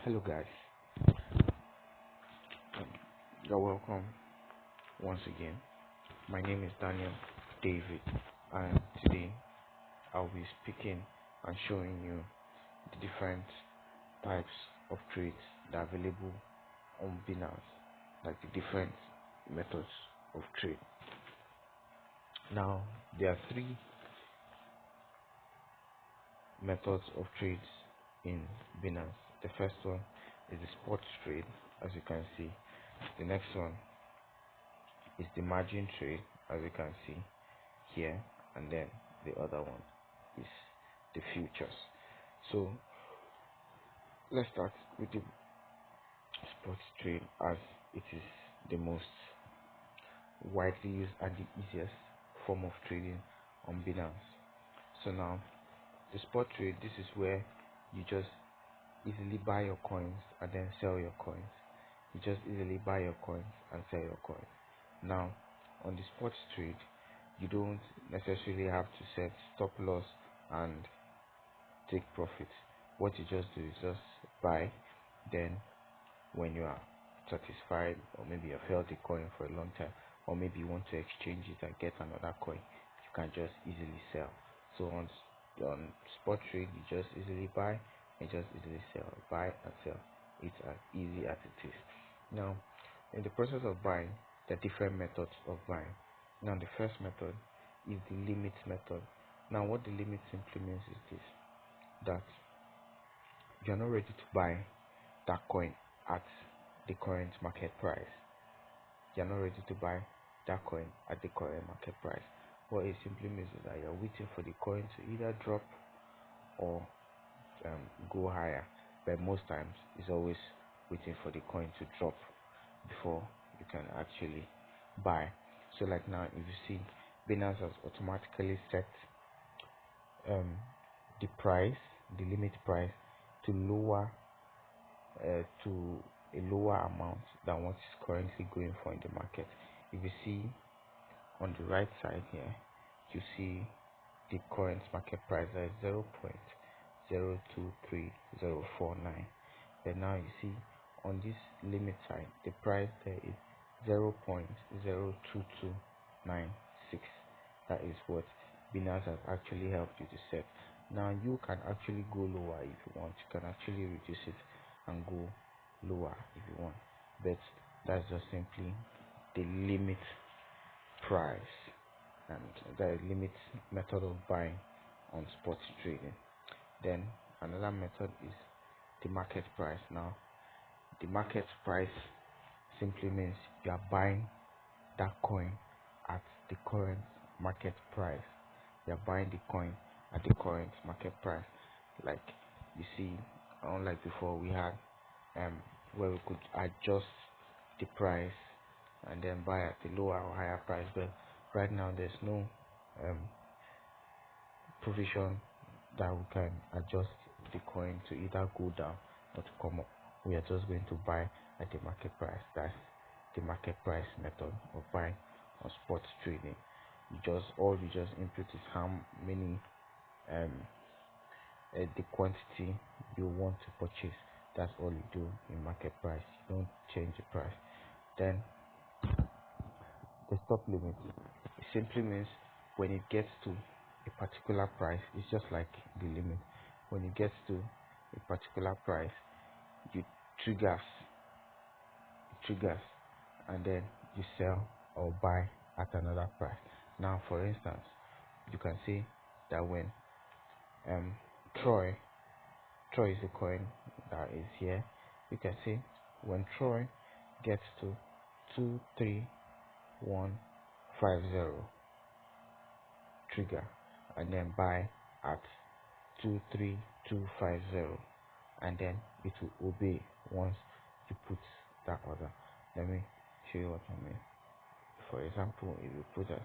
Hello guys, you're welcome once again. My name is Daniel David, and today I'll be speaking and showing you the different types of trades that are available on Binance, like the different methods of trade. Now there are three methods of trades in Binance. The first one is the spot trade, as you can see. The next one is the margin trade, as you can see here, and then the other one is the futures. So let's start with the spot trade, as it is the most widely used and the easiest form of trading on Binance. So now the spot trade, this is where you just easily buy your coins and then sell your coins. You just easily buy your coins and sell your coins. Now on the spot trade, you don't necessarily have to set stop loss and take profit. What you just do is just buy, then when you are satisfied, or maybe you've held the coin for a long time, or maybe you want to exchange it and get another coin, you can just easily sell. So on spot trade, you just easily buy and just easily sell, buy and sell. It's as easy as it is. Now in the process of buying, there are different methods of buying. Now the first method is the limit method. Now what the limit simply means is this: that you're not ready to buy that coin at the current market price. You're not ready to buy that coin at the current market price. What it simply means is that you're waiting for the coin to either drop or go higher, but most times it's always waiting for the coin to drop before you can actually buy. So like now, if you see, Binance has automatically set the price, the limit price, to lower to a lower amount than what is currently going for in the market. If you see on the right side here, you see the current market price is 0.023049. Then now you see on this limit side, the price there is 0.022996. That is what Binance has actually helped you to set. Now you can actually go lower if you want. You can actually reduce it and go lower if you want, but that's just simply the limit price and the limit method of buying on spot trading. Then another method is the market price. Now the market price simply means you are buying that coin at the current market price. You are buying the coin at the current market price. Like you see, unlike before, we had where we could adjust the price and then buy at the lower or higher price, but right now there's no provision that we can adjust the coin to either go down or to come up. We are just going to buy at the market price. That's the market price method of buying on spot trading. All you just input is how many the quantity you want to purchase. That's all you do in market price. You don't change the price. Then the stop limit, it simply means when it gets to a particular price, it's just like the limit. When it gets to a particular price, you triggers, and then you sell or buy at another price. Now for instance, you can see that when Troy is a coin that is here, you can see when Troy gets to 23150, trigger and then buy at 23250, and then it will obey once you put that order. Let me show you what I mean. For example, if you put at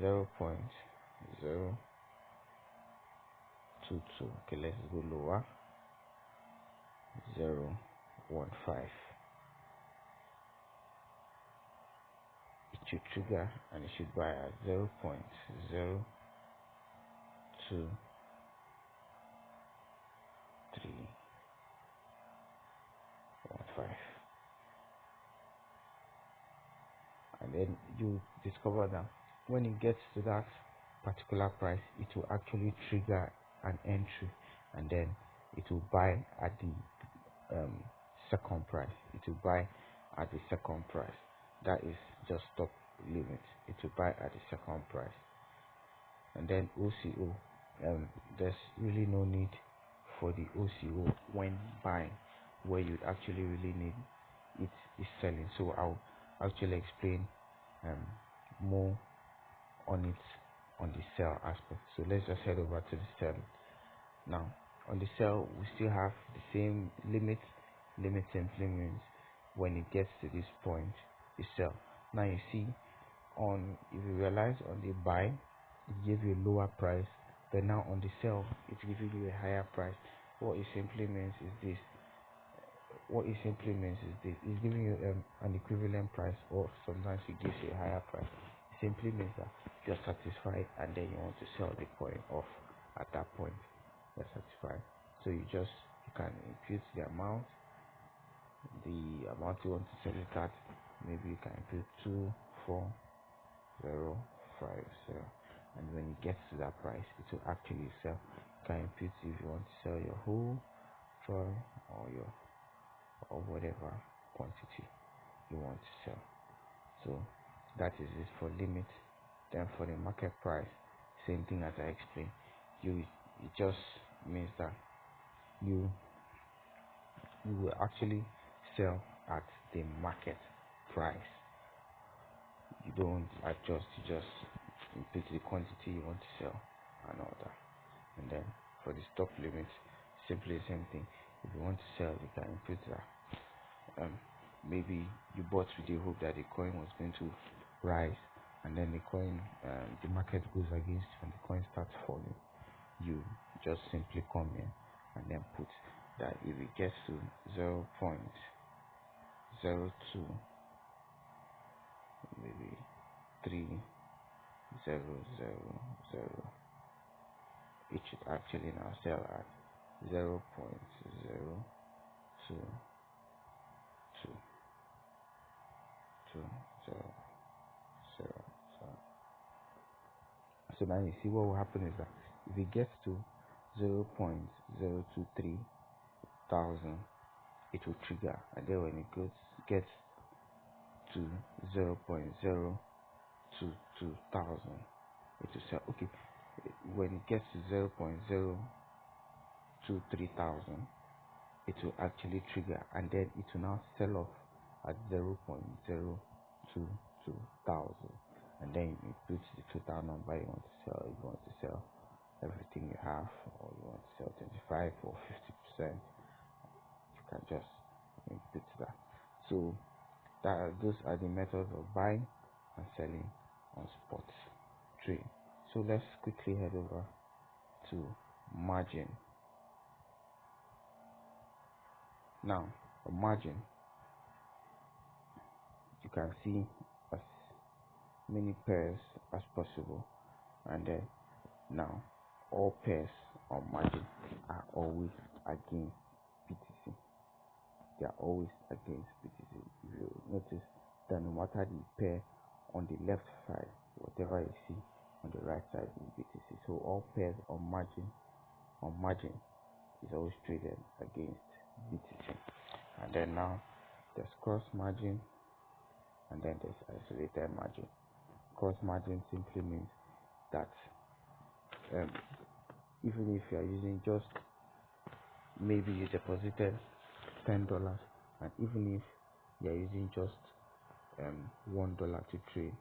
0.022, okay, let's go lower, 0.15, it should trigger and it should buy at 0.0233. and then you discover that when it gets to that particular price, it will actually trigger an entry, and then it will buy at the second price. It will buy at the second price. That is just stop limit. It will buy at the second price. And then OCO, there's really no need for the OCO when buying. Where you actually really need it is selling. So I'll actually explain more on it on the sell aspect. So let's just head over to the sell. Now on the sell, we still have the same limit. Limit simply means when it gets to this point, you sell. Now you see, on if you realize on the buy, it gives you a lower price, but now on the sell, it's giving you a higher price. What it simply means is this. It's giving you an equivalent price, or sometimes it gives you a higher price. It simply means that you're satisfied, and then you want to sell the coin off at that point. You're satisfied, so you can input the amount you want to sell it at. Maybe you can input 24050, and when it gets to that price, it will actually sell. You can input if you want to sell your whole troy or whatever quantity you want to sell. So that is it for limit. Then for the market price, same thing as I explained. It just means that you will actually sell at the market price. You don't adjust, you just input the quantity you want to sell and all that. And then for the stop limit, simply the same thing. If you want to sell, you can input that. Maybe you bought with the hope that the coin was going to rise, and then the market goes against you and the coin starts falling. You just simply come here and then put that if it gets to 0.02, maybe 3000, it should actually now sell at 0.0220. So now you see what will happen is that if it gets to 0.023 thousand, it will trigger, and then when it gets to 0.022 thousand, it will sell. Okay, when it gets to 0.023 thousand, it will actually trigger, and then it will now sell off at 0.022 thousand, and then you put the total number you want to sell. If you want to sell everything you have, or you want to sell 25 or 50%, you can just input that. So those are the methods of buying and selling on spot trade. So let's quickly head over to margin. Now on margin, you can see as many pairs as possible, and then now all pairs on margin are always against BTC. They are always against BTC. If you notice that no matter the pair on the left side, whatever you see on the right side is BTC. So all pairs on margin is always traded against BTC. And then now there's cross margin, and then there's isolated margin. Cross margin simply means that even if you are using just, maybe you deposited $10, and even if you are using just $1 to trade,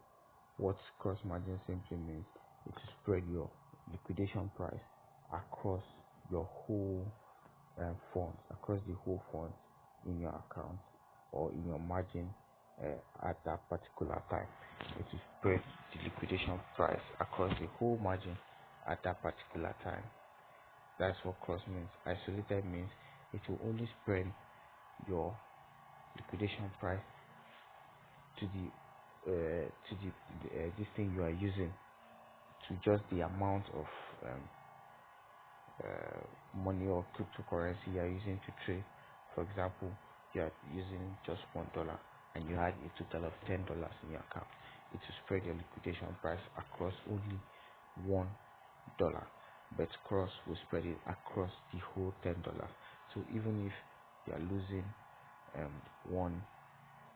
what cross margin simply means is to spread your liquidation price across your whole funds, across the whole funds in your account or in your margin at that particular time. It will spread the liquidation price across the whole margin at that particular time. That's what cross means. Isolated means it will only spread your liquidation price to this thing you are using, to just the amount of money or cryptocurrency you are using to trade. For example, you are using just $1. and you had a total of $10 in your account, it will spread your liquidation price across only $1, but Cross will spread it across the whole $10. So even if you are losing one,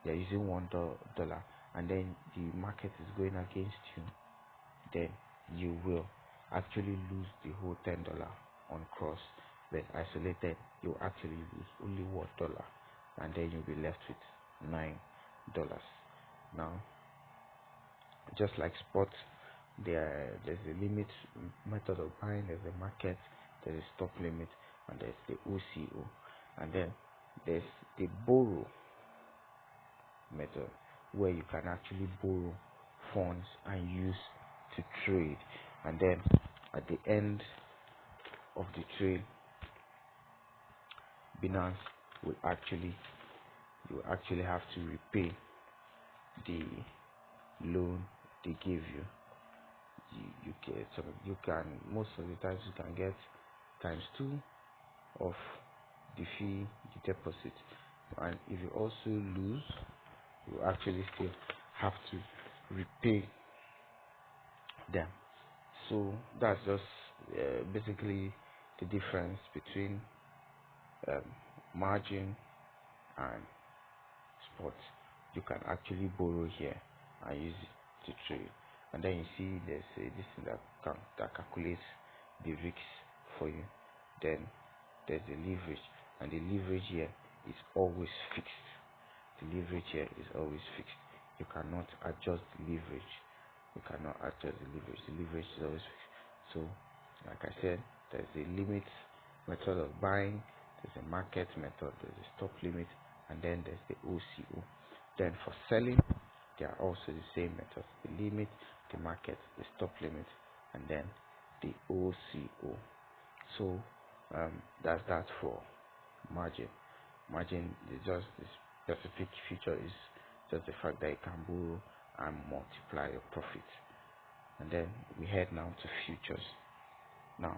you're using $1, and then the market is going against you, then you will actually lose the whole $10 on Cross. But isolated, you actually lose only $1, and then you'll be left with $9. Now, just like spot, there's a limit method of buying, there's a market, there's a stop limit, and there's the OCO, and then there's the borrow method, where you can actually borrow funds and use to trade, and then at the end of the trade, Binance will actually you actually have to repay the loan they give you. You can, most of the times you can get times 2 of the fee you deposit, and if you also lose, you actually still have to repay them. So that's just basically the difference between margin and spot. You can actually borrow here and use it to trade, and then you see there's this thing that calculates the risks for you. Then there's the leverage, and the leverage here is always fixed. The leverage here is always fixed. You cannot adjust the leverage. You cannot adjust the leverage. The leverage is always fixed. So, like I said, there's a limit method of buying, there's a market method, there's a stop limit, and then there's the OCO. Then for selling, they are also the same methods: the limit, the market, the stop limit, and then the OCO. So that's that for margin. Margin is just the specific feature, is just the fact that you can borrow and multiply your profit. And then we head now to futures. Now,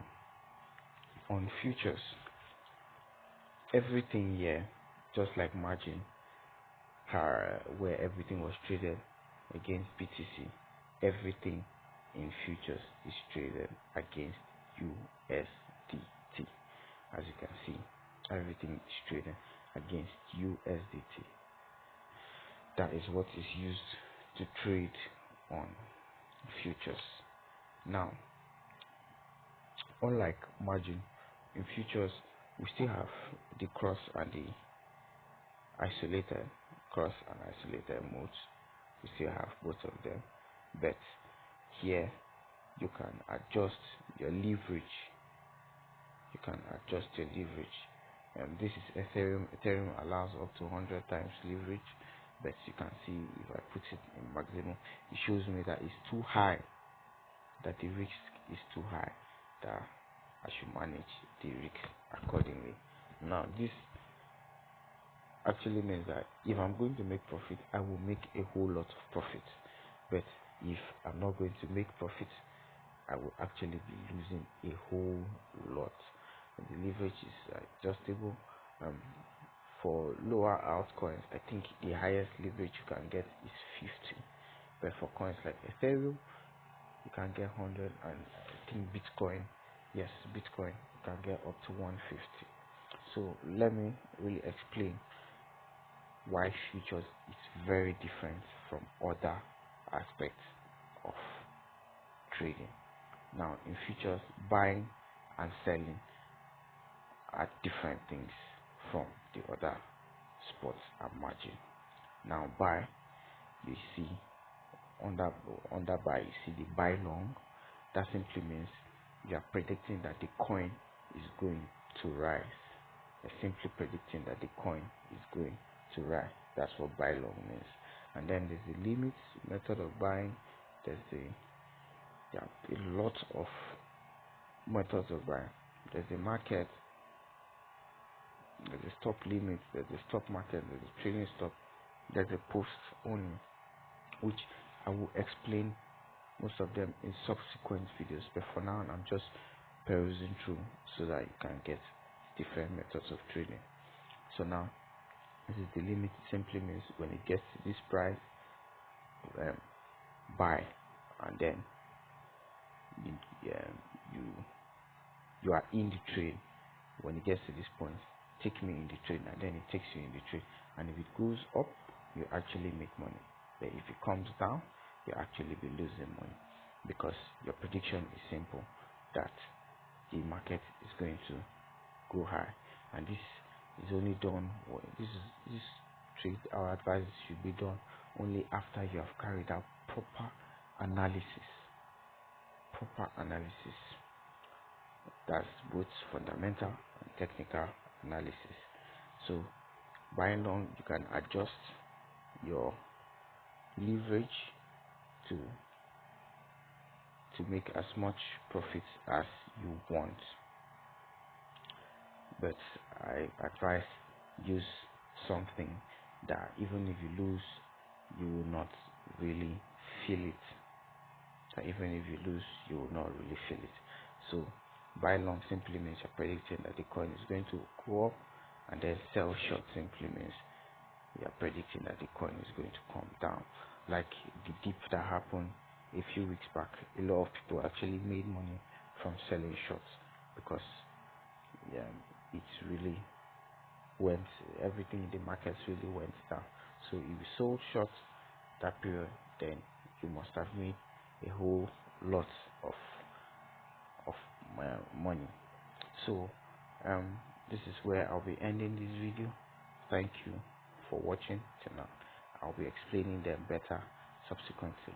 on futures, everything here, just like margin, where everything was traded against BTC, everything in futures is traded against USDT. As you can see, everything is traded against USDT. That is what is used to trade on futures. Now, unlike margin, in futures we still have the cross and the isolated modes. We still have both of them, but here you can adjust your leverage. This is Ethereum. Ethereum allows up to 100 times leverage, but you can see if I put it in maximum, it shows me that it's too high, that the risk is too high, that I should manage the risk accordingly. Now, this actually means that if I'm going to make profit, I will make a whole lot of profit. But if I'm not going to make profit, I will actually be losing a whole lot. And the leverage is adjustable. For lower altcoins, I think the highest leverage you can get is 50. But for coins like Ethereum, you can get 100, and I think Bitcoin, you can get up to 150. So let me really explain why futures is very different from other aspects of trading. Now, in futures, buying and selling are different things from the other spots and margin. Now, buy, you see under buy, you see the buy long. That simply means you are predicting that the coin is going to rise. You're simply predicting that the coin is going to rise. That's what buy long means. And then there's the limits method of buying. There's a lot of methods of buying. There's the market, there's a stop limit, there's a stop market, there's a trading stop, there's a post only, which I will explain most of them in subsequent videos. But for now, I'm just perusing through so that you can get different methods of trading. So now, This is the limit. Simply means when it gets to this price, um, buy, and then you, you you are in the trade. When it gets to this point, take me in the trade, and then it takes you in the trade. And if it goes up, you actually make money. But if it comes down, you actually be losing money, because your prediction is simple, that the market is going to go high. And this is only done, this trade, our advice should be done only after you have carried out analysis proper analysis. That's both fundamental and technical analysis. So buying long, you can adjust your leverage to make as much profits as you want. But I advise use something that even if you lose, you will not really feel it. That even if you lose, you will not really feel it. So buy long simply means you're predicting that the coin is going to go up, and then sell short simply means you're predicting that the coin is going to come down. Like the dip that happened a few weeks back, a lot of people actually made money from selling shorts, because yeah, it's really went, everything in the markets really went down. So if you sold short that period, then you must have made a whole lot of of money. So this is where I'll be ending this video. Thank you for watching till now. I'll be explaining them better subsequently.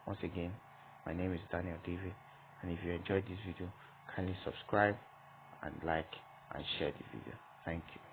Once again, my name is Daniel David, and if you enjoyed this video, kindly subscribe and like and share the video. Thank you.